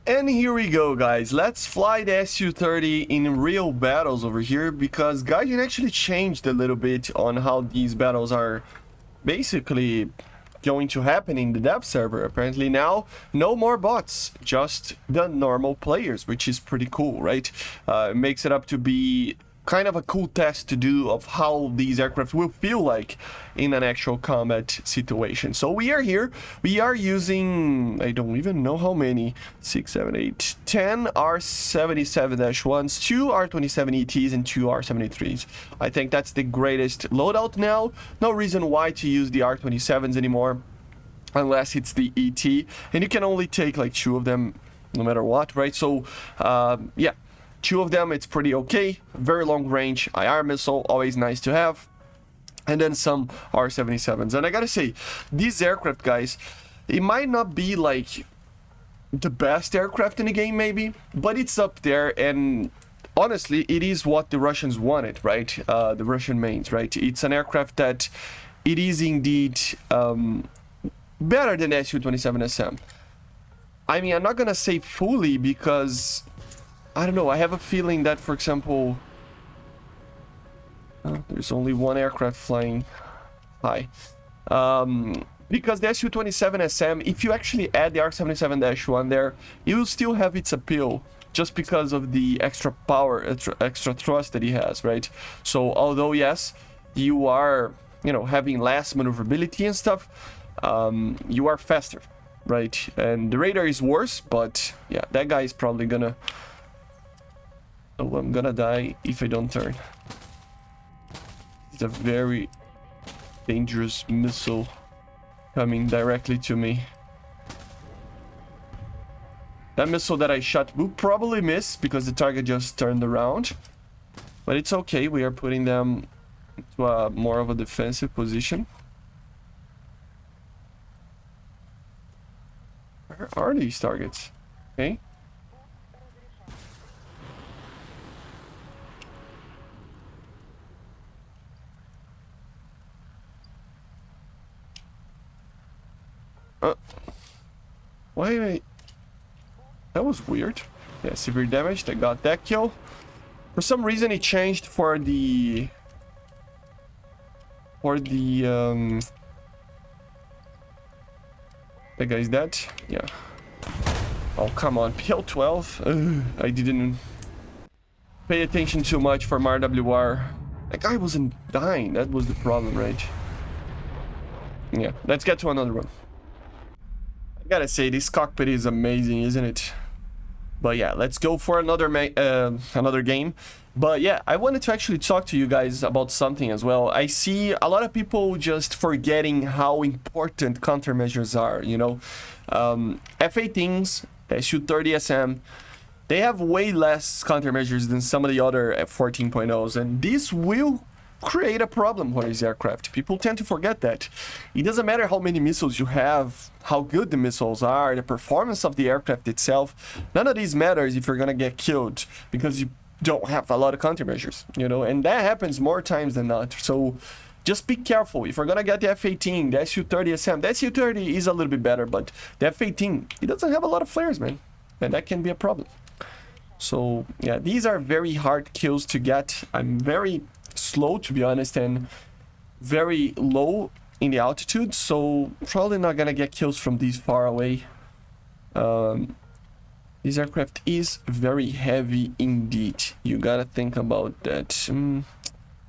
And here we go, guys. Let's fly the SU-30 in real battles over here, because Gaijin actually changed a little bit on how these battles are basically going to happen in the dev server. Apparently now, no more bots, just the normal players, which is pretty cool, right? It makes it up to be kind of a cool test to do of how these aircraft will feel like in an actual combat situation. So we are here, we are using, I don't even know how many, 6, 7, 8, 10 R77-1s, 2 R27ETs and 2 R73s. I think that's the greatest loadout now. No reason why to use the R27s anymore, unless it's the ET, and you can only take like 2 of them no matter what, right? So yeah, 2 of them, it's pretty okay. Very long range IR missile, always nice to have. And then some R77s. And I gotta say, these aircraft, guys, it might not be like the best aircraft in the game, maybe, but it's up there. And honestly, it is what the Russians wanted, right? The Russian mains, right? It's an aircraft that it is indeed better than the SU-30SM. I mean, I'm not gonna say fully because I don't know, I have a feeling that, for example, there's only one aircraft flying high. Because the SU-30SM, if you actually add the R77-1 there, it will still have its appeal, just because of the extra power, extra thrust that he has, right? So, although, yes, you are, you know, having less maneuverability and stuff, you are faster, right? And the radar is worse, but yeah, that guy is probably gonna... Oh, I'm gonna die if I don't turn. It's a very dangerous missile coming directly to me. That missile that I shot will probably miss because the target just turned around. But it's okay, we are putting them into a more of a defensive position. Where are these targets? Okay. Why am I... That was weird. Yeah, severe damage. I got that kill. For some reason, it changed for the... That guy's dead. Yeah. Oh, come on. PL-12. I didn't pay attention too much for RWR. That guy wasn't dying. That was the problem, right? Yeah, let's get to another one. I gotta say, this cockpit is amazing, isn't it? But yeah, let's go for another game. But yeah, I wanted to actually talk to you guys about something as well. I see a lot of people just forgetting how important countermeasures are, you know. F-18s, SU-30SM, they have way less countermeasures than some of the other F-14.0s, and this will create a problem for these aircraft. People tend to forget that. It doesn't matter how many missiles you have, how good the missiles are, the performance of the aircraft itself. None of these matters if you're gonna get killed because you don't have a lot of countermeasures, you know, and that happens more times than not. So just be careful. If you're gonna get the F-18, the SU-30SM, the SU-30 is a little bit better, but the F-18, it doesn't have a lot of flares, man, and that can be a problem. So yeah, these are very hard kills to get. I'm very slow, to be honest, and very low in the altitude, so probably not gonna get kills from these far away. This aircraft is very heavy indeed. You gotta think about that.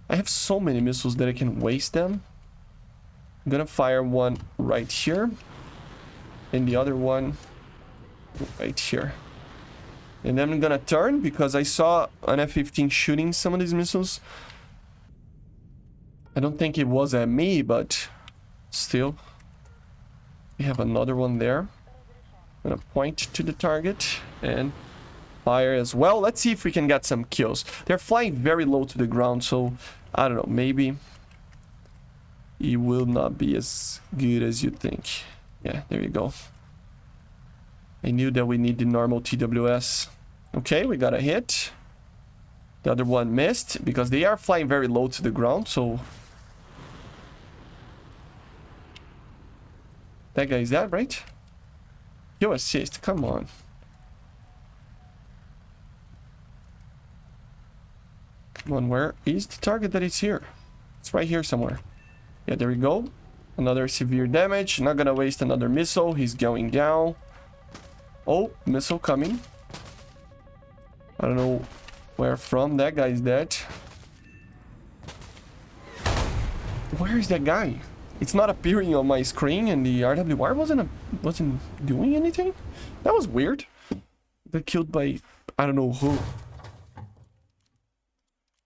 I have so many missiles that I can waste them. I'm gonna fire one right here and the other one right here, and then I'm gonna turn because I saw an F-15 shooting some of these missiles. I don't think it was at me, but still. We have another one there. I'm gonna point to the target and fire as well. Let's see if we can get some kills. They're flying very low to the ground, so I don't know, maybe it will not be as good as you think. Yeah, there you go. I knew that we need the normal TWS. Okay, we got a hit. The other one missed because they are flying very low to the ground, so that guy is dead, right? Yo, assist, come on. Come on, where is the target that is here? It's right here somewhere. Yeah, there we go. Another severe damage. Not gonna waste another missile. He's going down. Oh, missile coming. I don't know where from. That guy is dead. Where is that guy? It's not appearing on my screen, and the RWR wasn't doing anything. That was weird. Got killed by I don't know who.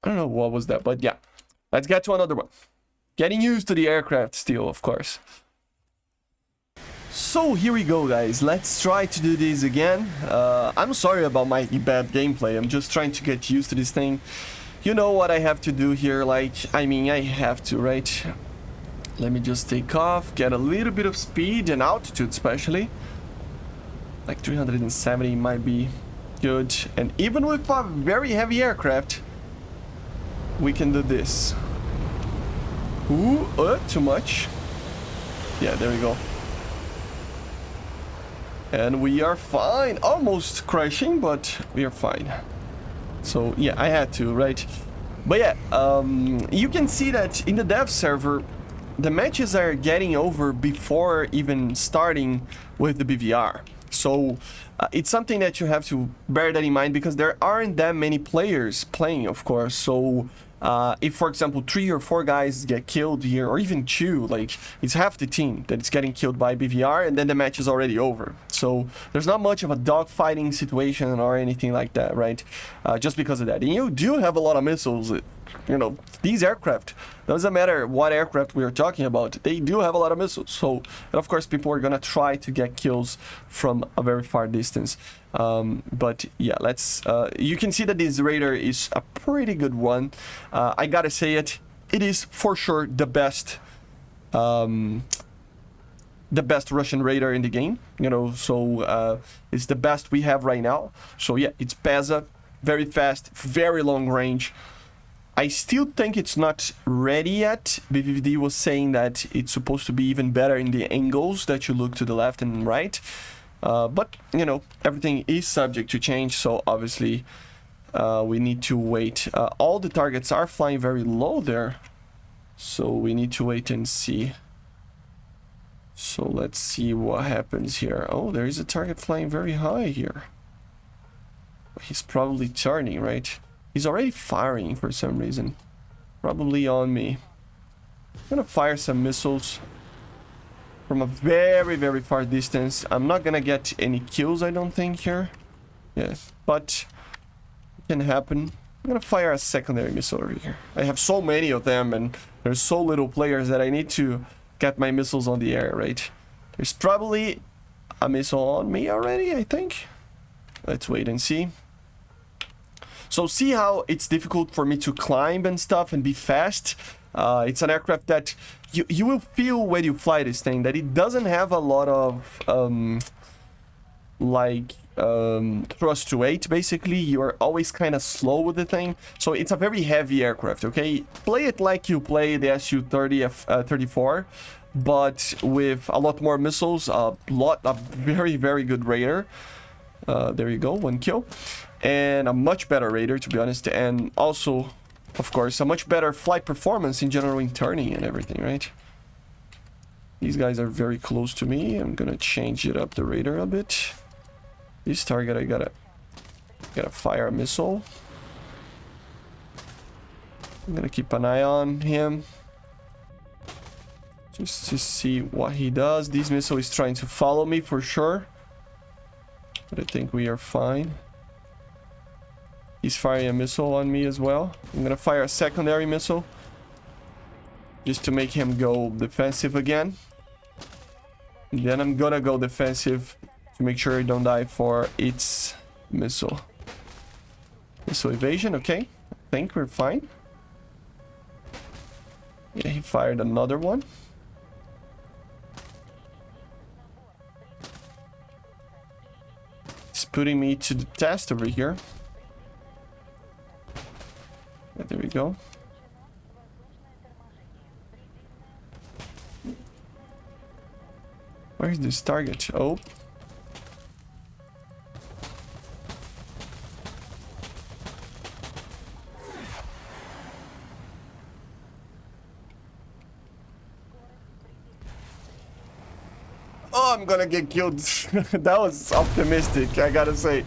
I don't know what was that, but yeah. Let's get to another one. Getting used to the aircraft still, of course. So here we go, guys. Let's try to do this again. I'm sorry about my bad gameplay. I'm just trying to get used to this thing. You know what I have to do here, like, I mean, I have to, right? Let me just take off, get a little bit of speed and altitude especially. Like 370 might be good. And even with a very heavy aircraft, we can do this. Ooh, too much. Yeah, there we go. And we are fine. Almost crashing, but we are fine. So, yeah, I had to, right? But yeah, you can see that in the dev server, the matches are getting over before even starting with the BVR. So it's something that you have to bear that in mind, because there aren't that many players playing, of course. So if, for example, 3 or 4 guys get killed here, or even 2, like, it's half the team that is getting killed by BVR, and then the match is already over. So there's not much of a dogfighting situation or anything like that, right? Just because of that. And you do have a lot of missiles. You know, these aircraft, doesn't matter what aircraft we are talking about, they do have a lot of missiles. So, and of course, people are gonna try to get kills from a very far distance. But yeah, let's, you can see that this radar is a pretty good one. I gotta say it is for sure the best Russian radar in the game, you know, so it's the best we have right now. So yeah, it's PESA, very fast, very long range. I still think it's not ready yet. BVD was saying that it's supposed to be even better in the angles that you look to the left and right. But, you know, everything is subject to change, so obviously we need to wait. All the targets are flying very low there, so we need to wait and see. So let's see what happens here. Oh, there is a target flying very high here. He's probably turning, right? He's already firing for some reason. Probably on me. I'm gonna fire some missiles from a very, very far distance. I'm not gonna get any kills, I don't think, here. Yeah, but it can happen. I'm gonna fire a secondary missile over here. I have so many of them, and there's so little players that I need to get my missiles on the air, right? There's probably a missile on me already, I think. Let's wait and see. So see how it's difficult for me to climb and stuff and be fast? It's an aircraft that you will feel when you fly this thing that it doesn't have a lot of thrust to weight. Basically, you are always kind of slow with the thing. So it's a very heavy aircraft, okay? Play it like you play the SU-30 but with a lot more missiles, a very, very good radar. There you go, 1 kill. And a much better radar, to be honest, and also, of course, a much better flight performance in general in turning and everything, right? These guys are very close to me. I'm gonna change it up the radar a bit. This target, I gotta fire a missile. I'm gonna keep an eye on him, just to see what he does. This missile is trying to follow me for sure, but I think we are fine. He's firing a missile on me as well. I'm gonna fire a secondary missile, just to make him go defensive again. And then I'm gonna go defensive to make sure I don't die for its missile. Missile evasion, okay. I think we're fine. Yeah, he fired another one. It's putting me to the test over here. There we go. Where is this target? Oh. know I'm gonna get killed. That was optimistic, I gotta say.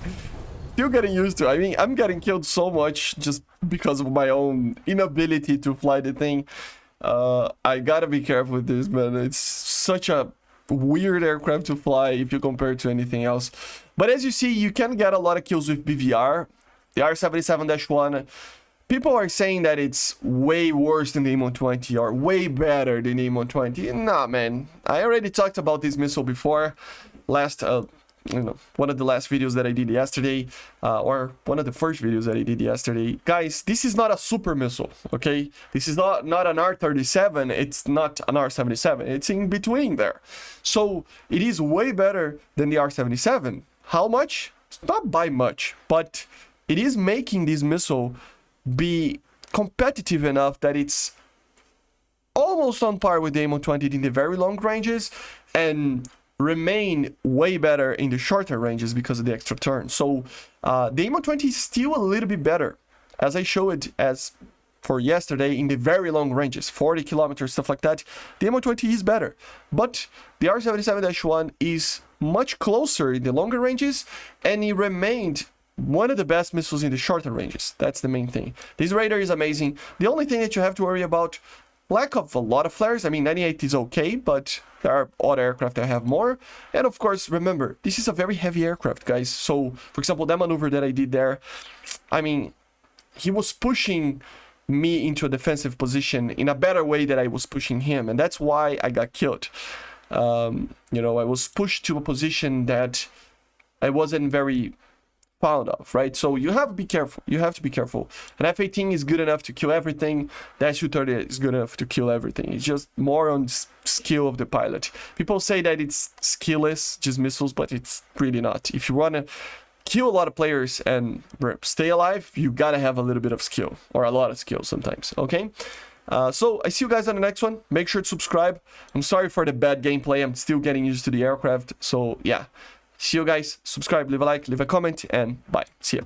Still getting used to it. I mean, I'm getting killed so much just because of my own inability to fly the thing. I gotta be careful with this, man. It's such a weird aircraft to fly if you compare it to anything else. But as you see, you can get a lot of kills with BVR. The R77-1, people are saying that it's way worse than the M120 or way better than the M120. Nah, man. I already talked about this missile before. One of the last videos that I did yesterday, or one of the first videos that I did yesterday. Guys, this is not a super missile, okay? This is not an R-37, it's not an R-77, it's in between there. So, it is way better than the R-77. How much? It's not by much, but it is making this missile be competitive enough that it's almost on par with the M120 in the very long ranges, and remain way better in the shorter ranges because of the extra turn. So the M120 is still a little bit better, as I showed as for yesterday in the very long ranges, 40 kilometers, stuff like that. The M120 is better, but the R77-1 is much closer in the longer ranges, and it remained one of the best missiles in the shorter ranges. That's the main thing. This radar is amazing. The only thing that you have to worry about, lack of a lot of flares. I mean, 98 is okay, but there are other aircraft that have more. And of course, remember, this is a very heavy aircraft, guys. So, for example, that maneuver that I did there, I mean, he was pushing me into a defensive position in a better way than I was pushing him. And that's why I got killed. You know, I was pushed to a position that I wasn't very fond of, right? So you have to be careful. You have to be careful. An F-18 is good enough to kill everything. The SU-30 is good enough to kill everything. It's just more on skill of the pilot. People say that it's skillless, just missiles, but it's really not. If you want to kill a lot of players and stay alive, you gotta have a little bit of skill, or a lot of skill sometimes, okay? So I see you guys on the next one. Make sure to subscribe. I'm sorry for the bad gameplay. I'm still getting used to the aircraft. So yeah, see you guys. Subscribe, leave a like, leave a comment, and bye. See ya.